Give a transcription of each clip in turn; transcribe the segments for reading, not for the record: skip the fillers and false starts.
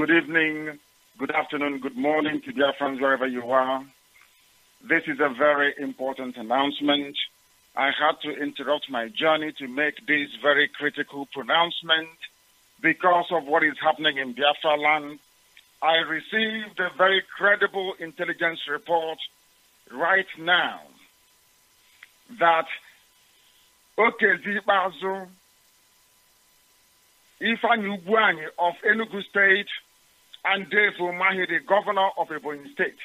Good evening, good afternoon, good morning to dear friends wherever you are. This is a very important announcement. I had to interrupt my journey to make this very critical pronouncement because of what is happening in Biafra land. I received a very credible intelligence report right now that Okezibazu Ifeanyi Ugwuanyi of Enugu State and Dave Umahi, the governor of Ebonyi State.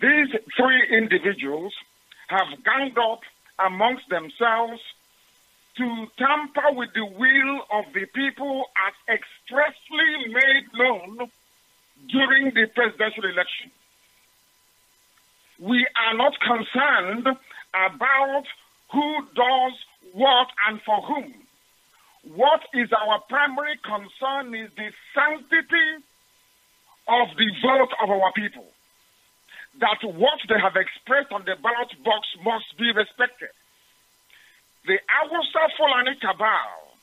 These three individuals have ganged up amongst themselves to tamper with the will of the people as expressly made known during the presidential election. We are not concerned about who does what and for whom. What is our primary concern is the sanctity of the vote of our people. That what they have expressed on the ballot box must be respected. The Awusa Fulani cabal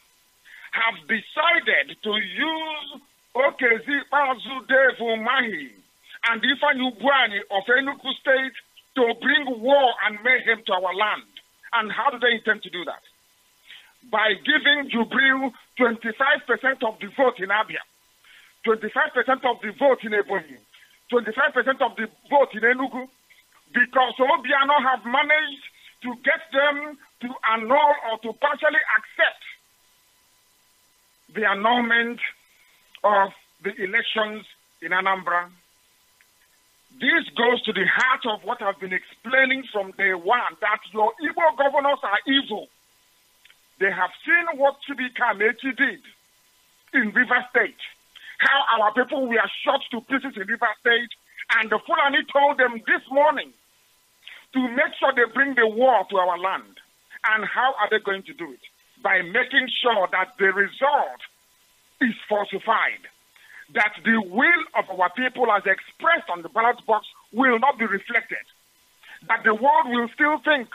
have decided to use Okezibazu Dave Umahi and Ifeanyi Ugwuanyi of Enugu State to bring war and mayhem to our land. And how do they intend to do that? By giving Jubril 25% of the vote in Abia, 25% of the vote in Ebonyi, 25% of the vote in Enugu, because Obiano have managed to get them to annul or to partially accept the annulment of the elections in Anambra. This goes to the heart of what I've been explaining from day one, that your Igbo governors are evil. They have seen what Chibika Amechi did in River State, how our people were shot to pieces in River State, and the Fulani told them this morning to make sure they bring the war to our land. And how are they going to do it? By making sure that the result is falsified, that the will of our people as expressed on the ballot box will not be reflected, that the world will still think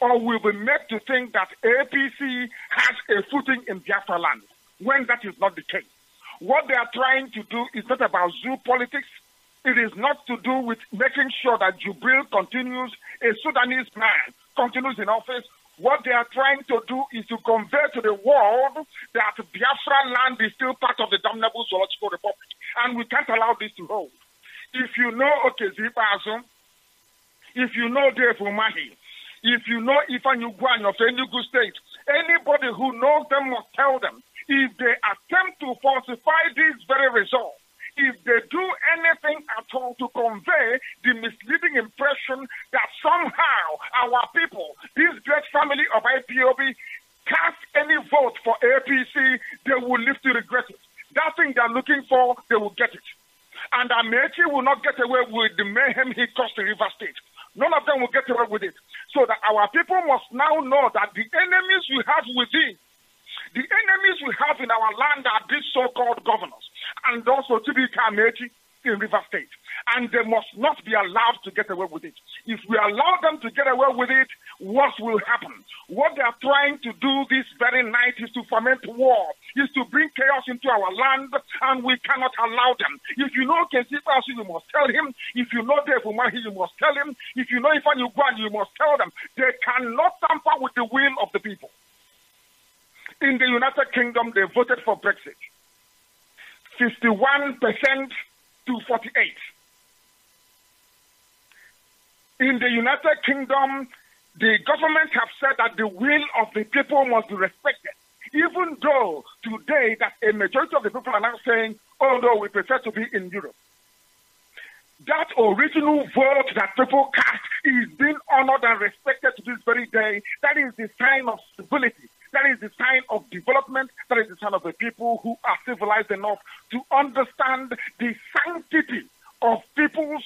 or will be made to think that APC has a footing in Biafra land, when that is not the case. What they are trying to do is not about zoo politics. It is not to do with making sure that Jubril continues, a Sudanese man continues in office. What they are trying to do is to convey to the world that Biafra land is still part of the damnable zoological republic. And we can't allow this to hold. If you know Okezibazu, if you know Dave Umahi, if you know Ifeanyi Ugwuanyi of Enugu State, anybody who knows them must tell them, if they attempt to falsify this very result, if they do anything at all to convey the misleading impression that somehow our people, this great family of IPOB, cast any vote for APC, they will live to regret it. That thing they're looking for, they will get it. And Amechi will not get away with the mayhem he caused in River State. None of them will get away with it. So that our people must now know that the enemies we have within, the enemies we have in our land are these so-called governors, and also Chibika Amechi in River State. And they must not be allowed to get away with it. If we allow them to get away with it, what will happen? What they are trying to do this very night is to foment war, is to bring chaos into our land, and we cannot allow them. If you know Okezibazu, you must tell him. If you know Dave Umahi, you must tell him. If you know Ifeanyi Ugwuanyi, you must tell them. They cannot tamper with the will of the people. In the United Kingdom, they voted for Brexit. 51% to 48%. In the United Kingdom, the government have said that the will of the people must be respected. Even though today that a majority of the people are now saying, oh no, we prefer to be in Europe. That original vote that people cast is being honored and respected to this very day. That is the sign of stability. That is the sign of development. That is the sign of the people who are civilized enough to understand the sanctity of people's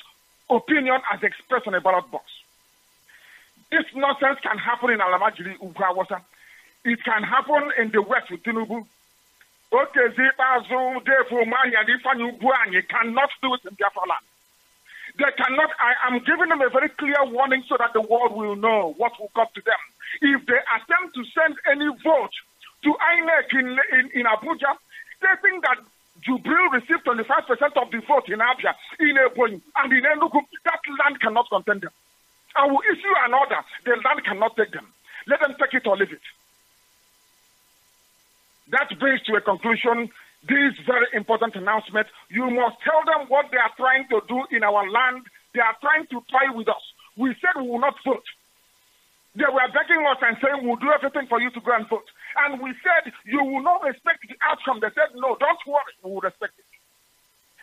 opinion as expressed on a ballot box. This nonsense can happen in Alamajiri, Ugwawasa. It can happen in the West with Tinubu. Okezibazu, Dave Umahi, and Ifeanyi Ugwuanyi cannot do it in Biafra land. They cannot. I am giving them a very clear warning so that the world will know what will come to them. If they attempt to send any vote to INEC in Abuja, stating that Jubril received 25% 95% of the vote in Abia, in Ebonyi, and in Enugu, that land cannot contain them. I will issue an order. The land cannot take them. Let them take it or leave it. That brings to a conclusion this very important announcement. You must tell them what they are trying to do in our land. They are trying to toy with us. We said we will not vote. They were begging us and saying we'll do everything for you to go and vote. And we said you will not respect the outcome. They said no, don't worry, we will respect it.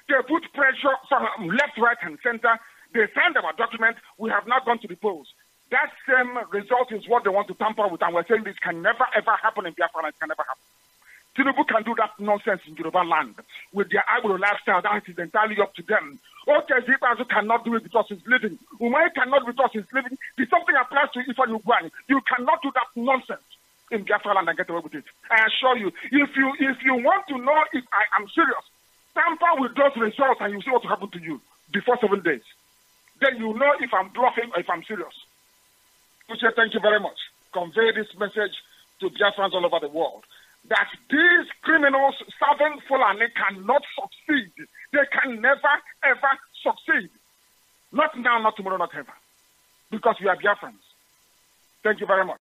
They put pressure from left, right, and center. They signed our document. We have not gone to the polls. That same result is what they want to tamper with, and we're saying this can never, ever happen in Biafra, and it can never happen. Tinubu can do that nonsense in Yoruba land with their agro lifestyle. That is entirely up to them. Okay, Zibazu cannot do it because he's living. Umay cannot because he's living. If something applies to Ifan Ugwani, you cannot do that nonsense in Biafra land and get away with it. I assure you, if you want to know if I am serious, tamper with those results and you see what will happen to you before 7 days. Then you know if I'm bluffing or if I'm serious. Thank you very much. Convey this message to Biafrans all over the world that these criminals serving Fulani cannot succeed. They can never, ever succeed. Not now, not tomorrow, not ever. Because we are Biafrans. Thank you very much.